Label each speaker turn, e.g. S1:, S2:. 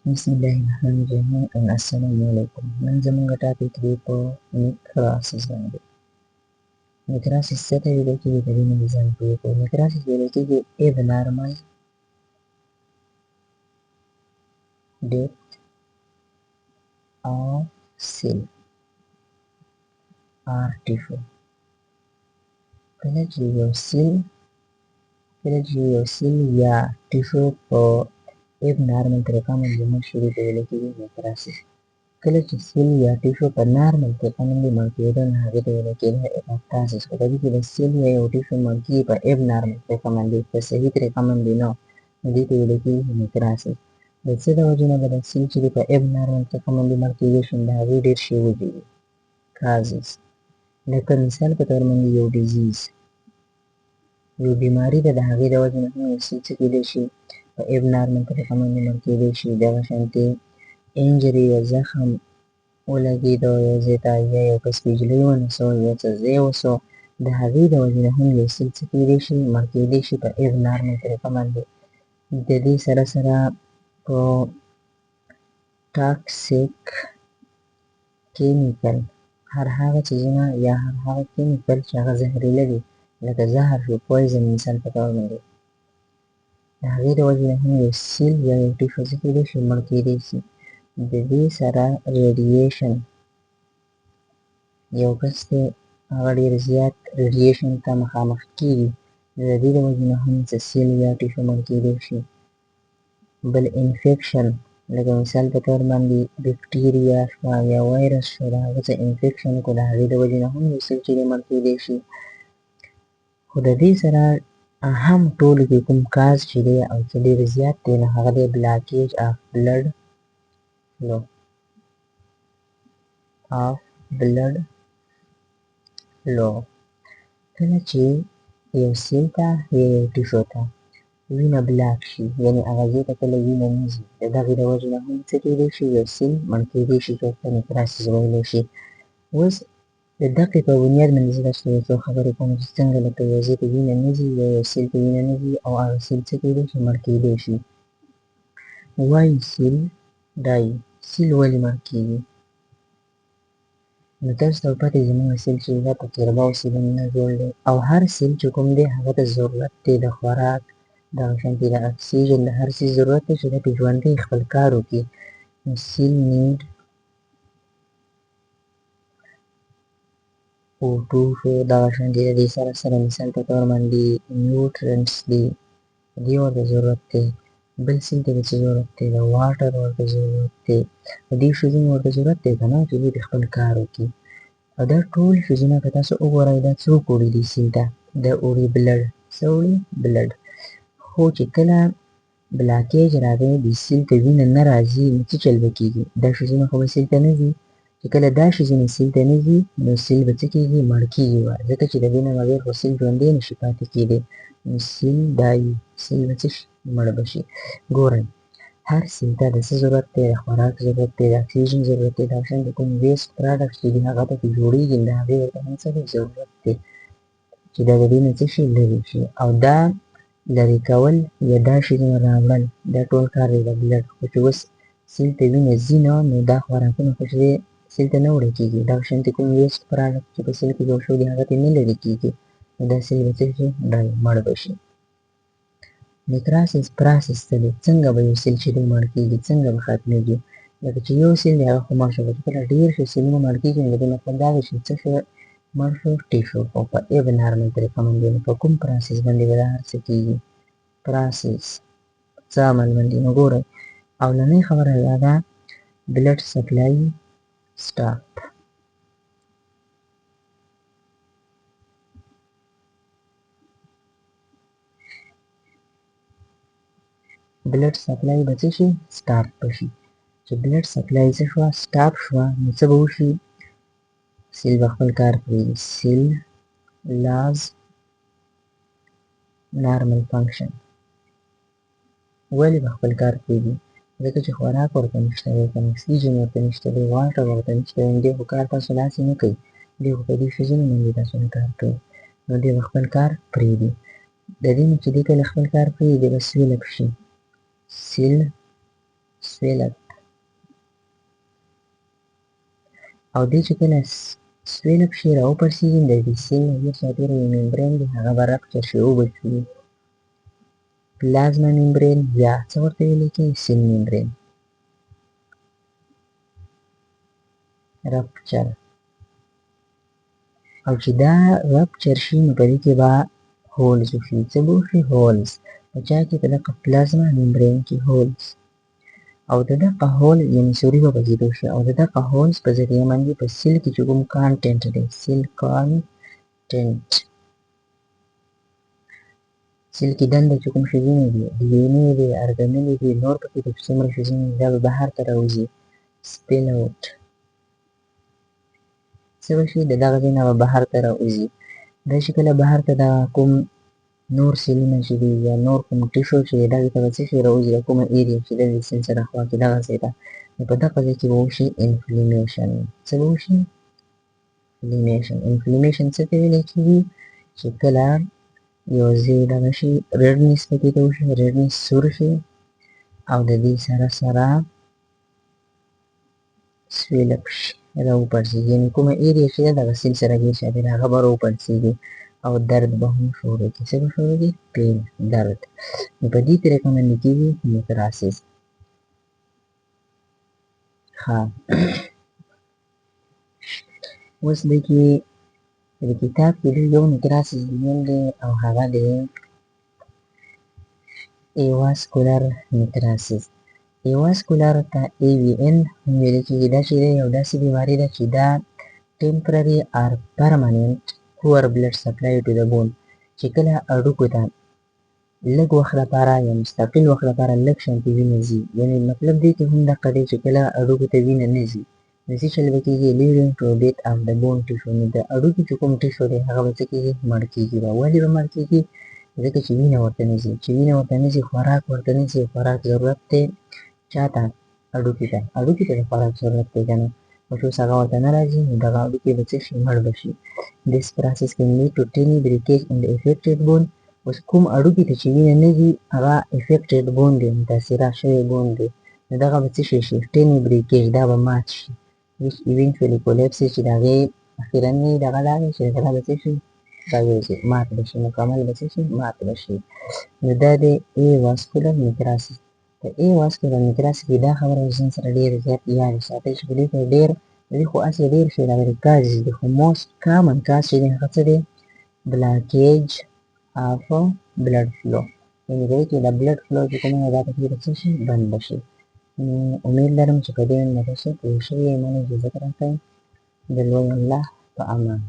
S1: بسم الله الرحمن الرحیم. السلام علیکم. نن زموږ ټاپک دی په نیکراسس باندې. نیکراسس څه ته ویل کېږي د دې نه مې ځان پوه کړو. نیکراسس ویل کېږي abnormal depth of cell or tissue. کله چې یو سیل یا ټیشو په abnormal طریقه باندې مړ شي دې ته ویل کېږي نیکراسس. کله چې سیل یا ټیشو په نارمل طریقه باندې مړ کېدل نو هغې ته ویل کېده اپوپټوسس. خو په دې کې د سیل یا یو ټیشو مړ کېږي په abnormal طریقه باندې، په صحیح طریقه باندې نه، نو دې ته ویل کېږي نیکراسس. د څه د وجې نه به د سیل چې دی په abnormal طریقه باندې مړ کېدی شي، د هغې ډېر شی وجې دي کازز. لکه مثال په طور باندې یو ډیزیز، یو بیماري ده، د هغې د وجې نه هم یو سیل څه کېدی شي په abnormal طریقه باندې مړ کېدی شي. دغه شانتې انجري یا زخم ولګېده یو ځای ته، یا یو کس بجلۍ ونیسو، یو څه ځای وسو، د هغې د وجې نه هم یو سیل څه کېدی شي مړ کېدی شي په abnormal طریقه باندې. د دې سره سره په ټاکسیک کیمیکل، هر هغه څیزونه یا هر هغه کیمیکل چې هغه زهریله دي، لکه زهر شو، پویزن مثال په طور باندې، د هغې د وجې نه هم یو سیل یا یو ټیشو څه کېدی شي مړ کېدی شي. د دې سره ریډیشن، یو کس دی هغه ډېر زیات ریډیشن ته مخامخ کېږي، د دې د وجې نه هم څه سیل یا ټیشو مړ کېدی شي. بل انفیکشن، لکه مثال په طور باندې بکټیریا شوه یا وایرس شو، د هغه څه انفیکشن کو، د هغې د وجې نه هم یو سیل چې دی مړ کېدی شي. خو د دې سره اهم ټولو کې کوم کاز چې دی او چې ډېر زیات دی نو هغه دی بلاکیج آف بلډ فلو، آف بلډ فلو. کله چې یو سیل ته یا یو ټیشو ته وینه بلاک شي، یعنې هغه ځای ته کله وینه نه ځي، د دغې د وجې نه هم څه کېدی شي یو سیل مړ کېدی شي، چې ورته نیکراسس ویلی شي. اوس د دقې په بنیاد باندې زه تاسو ته یو څو خبرې کوم چې څنګه لکه یو ځای ته وینه نه ځي یا یو سیل ته وینه نه ځي او هغه سیل څه کېدی شي مړ کېدی شي. وایي سیل ډای، سیل ولې مړ کېږي؟ نو تاسو ته به پته وي زموږ سیل چې دی په قرباو سیلونو نه جوړ دی، او هر سیل چې کوم دی هغه ته ضرورت دی د خوراک، دغه شانتې د اکسیجن، د هر څیز ضرورت دی چې دی پرې ژوندی خپل کار وکړي. نو سیل نیډ O2 شو، دغه شانتې د دې سره سره مثال په طور باندې نیوټرنټس دي، دې ورته ضرورت دی. بل سیل ته د څه ضرورت دی؟ د واټر ورته ضرورت دی، د دې شیزونو ورته ضرورت دی که نه چې دوی خپل کار وکړي. او دا ټول شیزونه که تاسو وګورئ دا څوک وړي دي سیل ته؟ دا وړي بلډ. څه وړي؟ بلډ. خو چې کله بلاکیج راغی دې سیل ته وینه نه راځي نو څه چل به کېږي؟ دا شیزونه خو به سیل ته نه ځي. چې کله دا شیزونه سیل ته نه ځي نو سیل به څه کېږي؟ مړ کېږي به، ځکه چې د دې نه بغیر خو سیل ژوندی نشي پاتې کېدی. نو سیل ډایي، سیل به څه شي؟ مړ به شي. ګورئ هر سیل ته د څه ضرورت دی؟ د خوراک ضرورت دی، د اکسیجن ضرورت دی، دغه شان د کوم ویسټ پراډکټ چې دي هغه پکې جوړېږي د هغې ورته هم څه دی؟ ضرورت دی چې دا د دې نه څه شي؟ لرې شي. او دا لرې کول یا دا شیزونه راوړل دا ټول کار دی د بلډ. خو چې اوس سیل ته وینه ځي نه نو دا خوراکونه خو چې دی سیل ته نه وړل کېږي، دغه شانتې کوم ویسټ پراډکټ چې په سیل کې جوړ شوي دي هغه ترې نه لرې کېږي، نو دا سیل به څه شي؟ ډای، مړ به شي. نیکراسس پراسس څه دی؟ څنګه به یو سیل چې دی مړ کېږي، څنګه به ختمېږي؟ لکه چې یو سیل دی هغه خو مړ شو، چې کله ډېر شي سیلونه مړ کېږي نو د دې مطلب دا دی چې څه شو؟ مړ شو ټیشو، خو په abnormal طریقه باندې. نو په کوم پراسس باندې به دا هر څه کېږي؟ پراسس څه عمل باندې؟ نو ګورئ اولنۍ خبره دا ده بلډ سپلای سټاپ. بلډ سپلای به څه شي؟ سټاپ به شي. چې بلډ سپلای څه شوه؟ سټاپ شوه نو څه به وشي؟ سیل به خپل کار پرېږدي. سیل لاز نارمل فنکشن. ولې به خپل کار پرېږدي؟ ځکه چې خوراک ورته نشته دی، اکسیجن ورته نشته دی، واټر ورته نشته دی، دی خو کار تاسو داسې نه کوي، دی خو په دې شیزونو باندې تاسو نه کار کوي، نو دی به خپل کار پرېږدي. د دې نه چې دی کله خپل کار پرېږدي دی به سویل اپ شي. سیل swell up. او دې چې کله swell up شي راوپړسېږي د دې سیل نه وروسته چاپېره یو ممبرین دی هغه به رپچر شي وبچوي. پلازما ممبرین یا څه ورته ویلی کېږي سیل ممبرین رپچر. او چې دا رپچر شي نو په دې کې به هولز وشي. څه به وشي؟ هولز. په چا کې؟ په دغه پلازما ممبرین کې هولز. او د دغه هول یعنې سوري به پکې جوړ شي او د دغه هولز په ذریعه باندې په سیل کې چې کوم کانټنټ دی سیل کانټنټ سیل کې دنده چې کوم شیونه دي ډي ان اې دی ارګانلې دي نور پکې د څومره شیونه دي دا به بهر ته راوځي سپیل اوټ. څه به شي؟ د دغه ځای نه به بهر ته راوځي. دا چې کله بهر ته دا کوم نور سیلونه چې دي یا نور کوم ټیشو چې دی دغې ته به څه شي راوځي د کومه ایریا چې ده د سیل سره خوا کې دغه ځای ته نو په دغه ځای کې به وشي انفلیمیشن. څه به وشي؟ انفلیمیشن. انفلیمیشن څه ته ویلی کېږي؟ چې کله یو ځای دغه شي ریډنس پکې ته وشي ریډنس سور شي او د دې سره سره سویل اپ شي راوپړسېږي یعنې کومه ایریا چې ده دغه سیل سره ګیر چاپېره هغه به راوپړسېږي او درد به هم شروع کړي. څه به شروع کړي؟ پین درد. نو په دې طریقه باندې کېږي نیکراسس. ښه اوس د کې د کتاب کې د یو نیکراسس نوم دی او هغه دی ایواسکولر نیکراسس. ایواسکولر ته ای وي ان هم ویل کېږي. دا چې دی یو داسې بیماري ده چې دا ټمپرري اور پرماننټ پور بلډ سپلای ټو د بون چې کله هډوکو ته لږ وخت لپاره یا مستقل وخت لپاره لږ شانتې وینه ځي یعنې مطلب دې کې هم دقه دی چې کله هډوکو ته وینه نه ځي نو څه چل به کېږي لیډینګ ټو ډیت اف د بون ټیشو. نو د هډوکي چې کوم ټیشو دی هغه به څه کېږي؟ مړ کېږي به. ولې به مړ کېږي؟ ځکه چې وینه ورته نه ځي. چې وینه ورته نه ځي خوراک ورته نه ځي. خوراک ضرورت دی چاته؟ هډوکي ته. هډوکي ته د خوراک ضرورت دی که نه خو چې اوس هغه ورته نه راځي نو دغه هډوکي به څه شي؟ مړ به شي. This process can lead to tiny breakage in the affected bone. اوس کوم هډوکي ته چې وینه نه ځي هغه افیکټډ بون دی متاثره شوی بون دی نو دغه به څه شی شي؟ ټیني بریکیج دا به مات شي which eventually collapses چې د هغې اخرنی دغه دا دی چې دغه به څه شي؟ راوځي مات به شي مکمل به څه شي؟ مات به شي. نو دا دی ای واسکولر نیکراسس. په ای واسکولر نیکراسس کې دا خبره ځان سره ډېر زیات یاد ساتئ چې په دې کې ډېر د دې خو اصل ډېر شی راغلي کازز دي خو موسټ کامن کاز چې دی هغه څه دی؟ بلاکیج of blood flow یعنې په دې کې د بلډ فلو چې کومه ده دا پکې به څه شي؟ بند به شي. نو امید لرم چې په دې باندې تاسو پوه شوي یئ. ما اجازت راکړئ د لوی الله په امان.